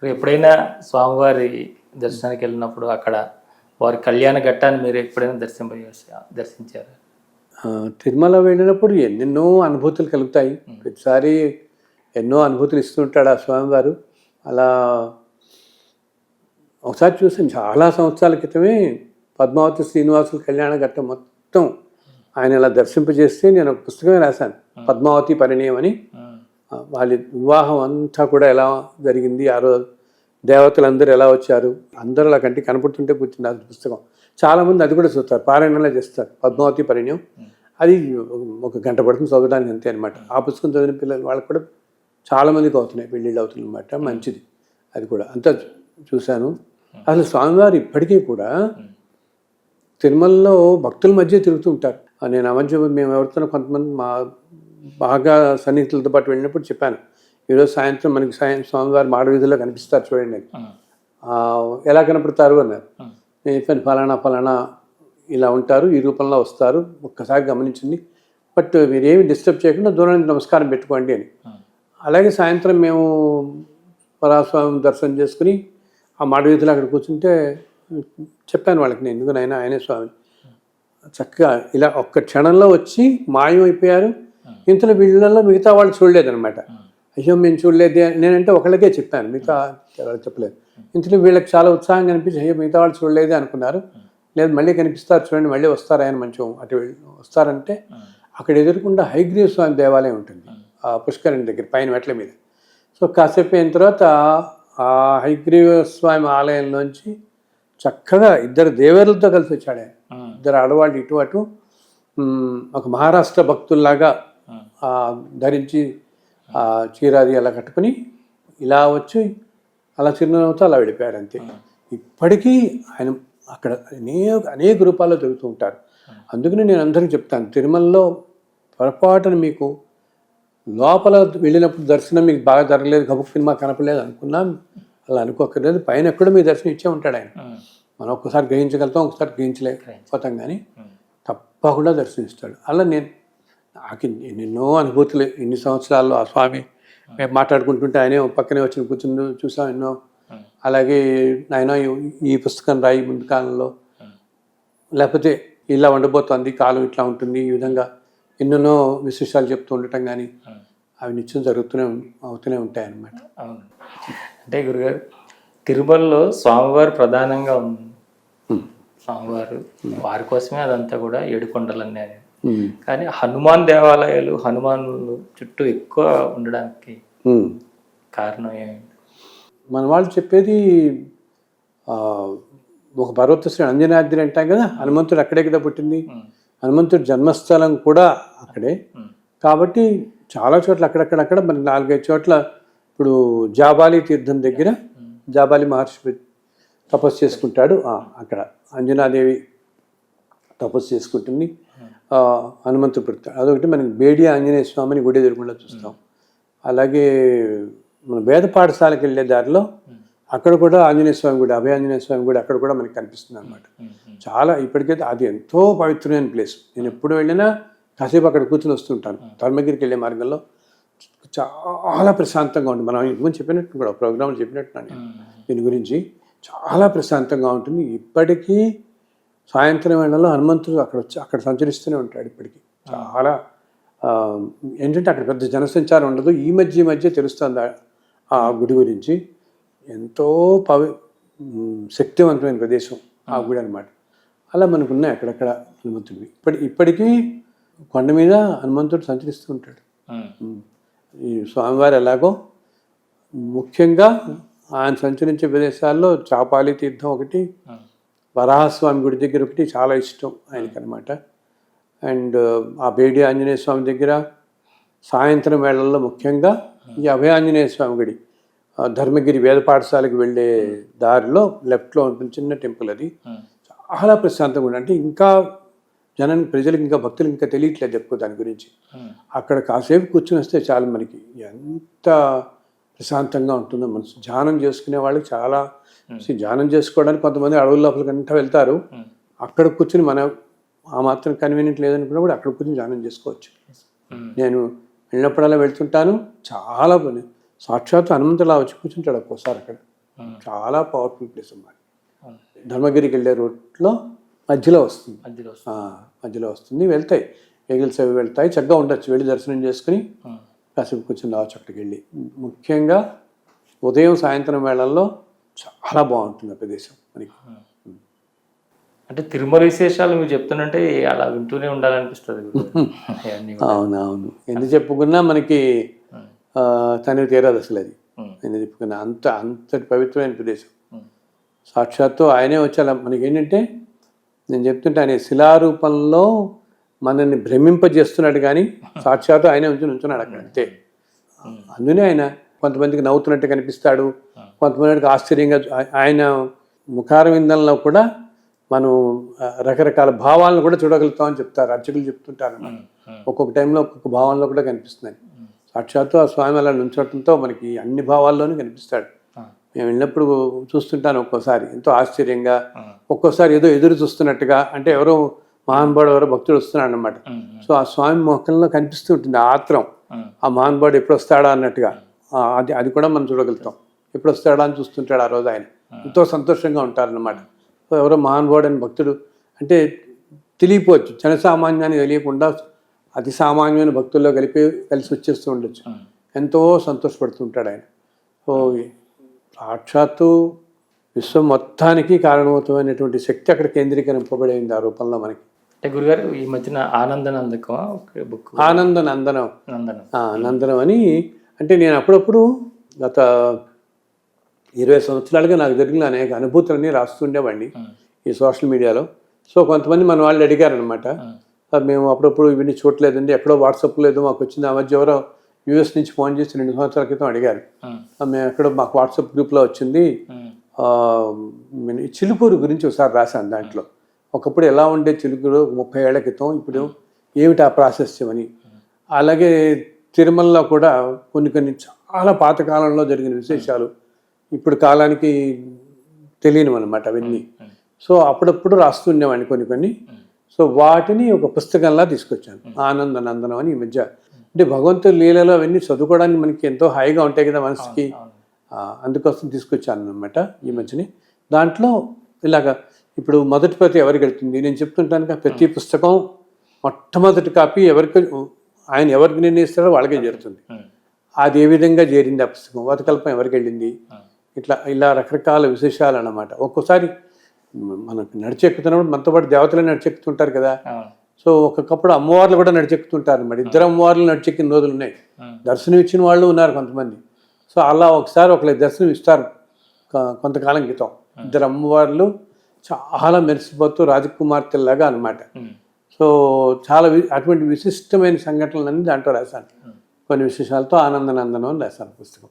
ఎప్పుడైనా స్వామివారి దర్శనానికి వెళ్ళినప్పుడు అక్కడ వారి కళ్యాణ ఘట్టాన్ని మీరు ఎప్పుడైనా దర్శించారు? తిరుమల వెళ్ళినప్పుడు ఎన్నెన్నో అనుభూతులు కలుగుతాయి. ప్రతిసారి ఎన్నో అనుభూతులు ఇస్తుంటాడు ఆ స్వామివారు. అలా ఒకసారి చూసాను, చాలా సంవత్సరాల క్రితమే పద్మావతి శ్రీనివాసుల కళ్యాణ ఘట్టం మొత్తం ఆయన ఇలా దర్శింపజేస్తే నేను ఒక పుస్తకమే రాశాను, పద్మావతి పరిణయం అని. వాళ్ళ వివాహం అంతా కూడా ఎలా జరిగింది, ఆ రోజు దేవతలందరూ ఎలా వచ్చారు, అందరూ అలా కంటికి కనపడుతుంటే కూర్చుని రాసిన పుస్తకం. చాలామంది అది కూడా చూస్తారు, పారాయణంలో చేస్తారు పద్మావతి పరిణయం. అది ఒక గంట పడుతుంది చదవడానికి, అంతే అనమాట. ఆ పుస్తకం చదివిన పిల్లలు వాళ్ళకి కూడా చాలామందికి అవుతున్నాయి, పెళ్ళిళ్ళు అవుతుంది అనమాట. మంచిది అది కూడా. అంతా చూశాను. అసలు స్వామివారు ఇప్పటికీ కూడా తిరుమలలో భక్తుల మధ్య తిరుగుతూ ఉంటారు. నేను ఆ మధ్య మేము ఎవరితో కొంతమంది మా బాగా సన్నిహితులతో పాటు వెళ్ళినప్పుడు చెప్పాను, ఈరోజు సాయంత్రం మనకి స్వామివారి మాడవీధిలో కనిపిస్తారు చూడండి అని. ఎలా కనపడతారు అన్నారు. నేను చెప్పాను, ఫలానా ఫలానా ఇలా ఉంటారు, ఈ రూపంలో వస్తారు, ఒక్కసారి గమనించింది, బట్ మీరేమి డిస్టర్బ్ చేయకుండా దూరం నుంచి నమస్కారం పెట్టుకోండి అని. అలాగే సాయంత్రం మేము పరాస్వామి దర్శనం చేసుకుని ఆ మాడవీధిలో అక్కడ కూర్చుంటే చెప్పాను వాళ్ళకి, నేను ఎందుకునైనా ఆయనే స్వామి. చక్కగా ఇలా ఒక్క క్షణంలో వచ్చి మాయమైపోయారు. ఇంతలో వీళ్ళల్లో మిగతా వాళ్ళు చూడలేదనమాట. అయ్యో మేము చూడలేదు నేనంటే ఒకళ్ళకే చెప్పాను, మిగతా ఎవరికి చెప్పలేదు. ఇంతలో వీళ్ళకి చాలా ఉత్సాహంగా అనిపించి అయ్యో మిగతా వాళ్ళు చూడలేదే అనుకున్నారు. లేదు మళ్ళీ కనిపిస్తారు చూడండి, మళ్ళీ వస్తారు ఆయన మంచి అటు వస్తారంటే అక్కడ ఎదురుకుండా హయగ్రీవ స్వామి దేవాలయం ఉంటుంది ఆ పుష్కరిణి దగ్గర పైన మెట్ల మీద. సో కాసేపు అయిన తర్వాత ఆ హయగ్రీవ స్వామి ఆలయంలోంచి చక్కగా ఇద్దరు దేవరులతో కలిసి వచ్చాడు ఆయన. ఇద్దరు ఆడవాళ్ళు ఇటు అటు ఒక మహారాష్ట్ర భక్తుల్లాగా ధరించి చీరాది అలా కట్టుకుని ఇలా వచ్చి అలా చిరునవ్వుతో అలా వెళ్ళిపోయారు, అంతే. ఇప్పటికీ ఆయన అక్కడ అనేక రూపాల్లో తిరుగుతూ ఉంటారు. అందుకని నేను అందరికీ చెప్తాను, తిరుమలలో పొరపాటున మీకు లోపల వెళ్ళినప్పుడు దర్శనం మీకు బాగా జరగలేదు, గబుక్ సినిమా కనపడలేదు అనుకున్నా అలా అనుకోకర్లేదు. పైన ఎక్కడో మీ దర్శనం ఇచ్చే ఉంటాడు ఆయన. మనం ఒక్కసారి గ్రహించగలుగుతాం, ఒకసారి గ్రహించలేకపోతాం, కానీ తప్పకుండా దర్శనమిస్తాడు. అలా నాకు ఎన్నెన్నో అనుభూతులు ఇన్ని సంవత్సరాల్లో ఆ స్వామి మేము మాట్లాడుకుంటుంటే ఆయనే పక్కనే వచ్చి కూర్చుని చూసాం ఎన్నో. అలాగే ఆయన ఈ పుస్తకం రాయి ముందు కాలంలో, లేకపోతే ఇలా ఉండబోతోంది కాలం ఇట్లా ఉంటుంది, ఈ విధంగా ఎన్నెన్నో విశేషాలు చెప్తూ ఉండటం కానీ అవి నిత్యం అవుతూనే ఉంటాయి అన్నమాట. అవును. అంటే గురుగారు, తిరుమలలో స్వామివారు ప్రధానంగా ఉంది. స్వామివారు వారి కోసమే అదంతా కూడా 7 కొండలన్నీ. కానీ హనుమాన్ దేవాలయాలు హనుమానులు చుట్టూ ఎక్కువ ఉండడానికి కారణం ఏమి? మన వాళ్ళు చెప్పేది ఒక పర్వత శ్రీ అంజనాద్రి అంటాం కదా, హనుమంతుడు అక్కడే కదా పుట్టింది, హనుమంతుడి జన్మస్థలం కూడా అక్కడే. కాబట్టి చాలా చోట్ల అక్కడక్కడక్కడ మనకి 4-5 చోట్ల, ఇప్పుడు జాబాలి తీర్థం దగ్గర జాబాలి మహర్షి తపస్సు చేసుకుంటాడు, అక్కడ అంజనాదేవి తపస్సు చేసుకుంటుంది, హనుమంతుడు పుడతాడు. అదొకటి మనకి బేడి ఆంజనేయ స్వామిని గుడి ఎదురుకుండా చూస్తాం. అలాగే మన వేద పాఠశాలకు వెళ్ళే దారిలో అక్కడ కూడా ఆంజనేయ స్వామి గుడి, అభయ ఆంజనేయ స్వామి గుడి అక్కడ కూడా మనకి కనిపిస్తుంది అనమాట. చాలా ఇప్పటికైతే అది ఎంతో పవిత్రమైన ప్లేస్. నేను ఎప్పుడు వెళ్ళినా కాసేపు అక్కడ కూర్చొని వస్తుంటాను. ధర్మగిరికి వెళ్ళే మార్గంలో చాలా ప్రశాంతంగా ఉంటుంది. మనం ఇంతకుముందు చెప్పినట్టు కూడా ప్రోగ్రాంలు చెప్పినట్టున్నాను దీని గురించి. చాలా ప్రశాంతంగా ఉంటుంది. ఇప్పటికీ సాయంత్రం వేళల్లో హనుమంతుడు అక్కడ సంచరిస్తూనే ఉంటాడు ఇప్పటికీ. చాలా ఏంటంటే అక్కడ పెద్ద జనసంచారం ఉండదు. ఈ మధ్య తెలుస్తుంది ఆ గుడి గురించి. ఎంతో శక్తివంతమైన ప్రదేశం ఆ గుడి అనమాట. అలా మనకున్నాయి అక్కడక్కడ హనుమంతుడివి. ఇప్పటికీ కొండ మీద హనుమంతుడు సంచరిస్తూ ఉంటాడు. ఈ స్వామివారు ఎలాగో ముఖ్యంగా ఆయన సంచరించే ప్రదేశాల్లో చాపాలి తీర్థం ఒకటి, వరాహస్వామి గుడి దగ్గర ఒకటి చాలా ఇష్టం ఆయనకి అనమాట. అండ్ ఆ బేడి ఆంజనేయ స్వామి దగ్గర సాయంత్రం వేళల్లో ముఖ్యంగా ఈ అభయ ఆంజనేయ స్వామి గుడి, ధర్మగిరి వేద పాఠశాలకు వెళ్ళే దారిలో లెఫ్ట్లో ఉంటుంది చిన్న టెంపుల్. అది చాలా ప్రశాంతంగా ఉంటుంది. అంటే ఇంకా ప్రజలకు ఇంకా భక్తులకు ఇంకా తెలియట్లేదు ఎక్కువ దాని గురించి. అక్కడ కాసేపు కూర్చుని వస్తే చాలు మనకి ఎంత ప్రశాంతంగా ఉంటుందో మనసు. ధ్యానం చేసుకునే వాళ్ళకి చాలా, ధ్యానం చేసుకోవడానికి కొంతమంది అడవుల లోపలికంతా వెళ్తారు. అక్కడ కూర్చుని మన ఆ మాత్రం కన్వీనియంట్ లేదనుకున్నా కూడా అక్కడ కూర్చొని ధ్యానం చేసుకోవచ్చు. నేను వెళ్ళినప్పుడల్లా వెళ్తుంటాను. చాలా సాక్షాత్తు హనుమంతులా వచ్చి కూర్చుంటాడు ఒక్కోసారి అక్కడ. చాలా పవర్ఫుల్ ప్లేస్ అన్నమాట. ధర్మగిరికి వెళ్ళే రూట్లో మధ్యలో వస్తుంది. మధ్యలో వస్తుంది, వెళ్తాయి వెహికల్స్ అవి వెళ్తాయి, చక్కగా ఉండొచ్చు, వెళ్ళి దర్శనం చేసుకుని కాసేపు కూర్చొని రావచ్చు అక్కడికి వెళ్ళి. ముఖ్యంగా ఉదయం సాయంత్రం వేళల్లో చాలా బాగుంటుంది ఆ ప్రదేశం మనకి. అంటే తిరుమల విశేషాలు మీరు చెప్తుంటే అలా వింటూనే ఉండాలనిపిస్తుంది. అవునవును, ఎందుకు చెప్పుకున్నా మనకి తనవి తీరదు అసలు. అది ఎందుకు చెప్పుకున్నా అంతటి పవిత్రమైన ప్రదేశం. సాక్షాత్తు ఆయనే వచ్చేలా మనకి ఏంటంటే, నేను చెప్తుంటే ఆయన శిలారూపంలో మనల్ని భ్రమింపజేస్తున్నాడు, కానీ సాక్షాత్తు ఆయనే ఉంచున్నాడు అక్కడ అంతే. అందునే ఆయన కొంతమందికి నవ్వుతున్నట్టు కనిపిస్తాడు, కొంతమందికి ఆశ్చర్యంగా. ఆయన ముఖారవిందంలో కూడా మనం రకరకాల భావాలను కూడా చూడగలుగుతామని చెప్తారు, అర్చకులు చెప్తుంటారు. ఒక్కొక్క టైంలో ఒక్కొక్క భావంలో కూడా కనిపిస్తుంది. సాక్షాత్తు ఆ స్వామి అలా నుంచోటంతో మనకి అన్ని భావాల్లోనూ కనిపిస్తాడు. మేము వెళ్ళినప్పుడు చూస్తుంటాను, ఒక్కోసారి ఎంతో ఆశ్చర్యంగా, ఒక్కోసారి ఏదో ఎదురు చూస్తున్నట్టుగా, అంటే ఎవరో మహానుభావుడు ఎవరో భక్తుడు వస్తున్నాడు అనమాట. సో ఆ స్వామి మొక్కల్లో కనిపిస్తూ ఉంటుంది ఆ ఆత్రం, ఆ మహానుభావుడు ఎప్పుడు వస్తాడా అన్నట్టుగా. అది కూడా మనం చూడగలుగుతాం. ఎప్పుడు వస్తాడా అని చూస్తుంటాడు ఆ రోజు ఆయన. ఎంతో సంతోషంగా ఉంటారన్నమాట. సో ఎవరో మహానుభావుడు అని భక్తుడు అంటే తెలియపోవచ్చు, జనసామాన్యాన్ని తెలియకుండా అతి సామాన్యమైన భక్తుల్లో కలిసి వచ్చేస్తూ ఉండొచ్చు. ఎంతో సంతోషపడుతుంటాడు ఆయన. సో సాక్షాత్తు విశ్వం మొత్తానికి కారణమవుతున్నటువంటి శక్తి అక్కడ కేంద్రీకరింపబడింది ఆ రూపంలో మనకి. అంటే గురుగారు ఈ మధ్యన ఆనందనందకం బుక్, నందనం అని, అంటే నేను అప్పుడప్పుడు గత 20 సంవత్సరాలుగా నాకు జరిగిన అనేక అనుభూతులన్నీ రాస్తుండేవాడిని ఈ సోషల్ మీడియాలో. సో కొంతమంది మన వాళ్ళు అడిగారనమాట, మేము అప్పుడప్పుడు ఇవన్నీ చూడలేదండి, ఎక్కడో వాట్సాప్లో ఏదో మాకు వచ్చింది. ఆ మధ్య ఎవరో యూఎస్ నుంచి ఫోన్ చేసి 2 సంవత్సరాల క్రితం అడిగారు, మేము ఎక్కడో మాకు వాట్సాప్ గ్రూప్లో వచ్చింది, చిలుకూరు గురించి ఒకసారి రాశాను. దాంట్లో ఒకప్పుడు ఎలా ఉండే చిలుకూరు 30 ఏళ్ల క్రితం, ఇప్పుడు ఏమిటి ఆ ప్రాశస్త్యం అని. అలాగే తిరుమలలో కూడా కొన్ని చాలా పాతకాలంలో జరిగిన విశేషాలు ఇప్పుడు కాలానికి తెలియనివి అనమాట అవన్నీ. సో అప్పుడప్పుడు రాస్తుండేవాడిని కొన్ని. సో వాటిని ఒక పుస్తకంలా తీసుకొచ్చాను, ఆనందనందనం అని. ఈ మధ్య అంటే భగవంతుడి లీలలో అవన్నీ చదువుకోవడానికి మనకి ఎంతో హాయిగా ఉంటాయి కదా మనసుకి, అందుకోసం తీసుకొచ్చాను అనమాట ఈ మధ్యని. దాంట్లో ఇలాగా ఇప్పుడు మొదటి ప్రతి ఎవరికి వెళ్తుంది నేను చెప్తుంటాను కదా, ప్రతి పుస్తకం మొట్టమొదటి కాపీ ఆయన ఎవరికి నిర్ణయిస్తాడో వాళ్ళకే చేరుతుంది. అది ఏ విధంగా చేరింది ఆ పుస్తకం, వతకల్పం ఎవరికి వెళ్ళింది, ఇలా రకరకాల విశేషాలు అన్నమాట. ఒక్కోసారి మనకు నడిచెక్కుతున్నప్పుడు మనతో పాటు దేవతలు నడిచెక్కుతుంటారు కదా. సో ఒక్కొక్కప్పుడు అమ్మవార్లు కూడా నడిచెక్కుతుంటారు అన్నమాట. 2 అమ్మవార్లు నడిచెక్కిన రోజులు ఉన్నాయి, దర్శనం ఇచ్చిన వాళ్ళు ఉన్నారు కొంతమంది. సో అలా ఒకసారి ఒకరికి దర్శనం ఇస్తారు కొంతకాలం క్రితం. 2 అమ్మవార్లు చాలా మెరిసిపోతూ రాజకుమార్తెలాగా అనమాట. సో చాలా అటువంటి విశిష్టమైన సంఘటనలన్నీ దాంట్లో రాశాను. కొన్ని విశేషాలతో ఆనందనందనం అని రాశాను పుస్తకం.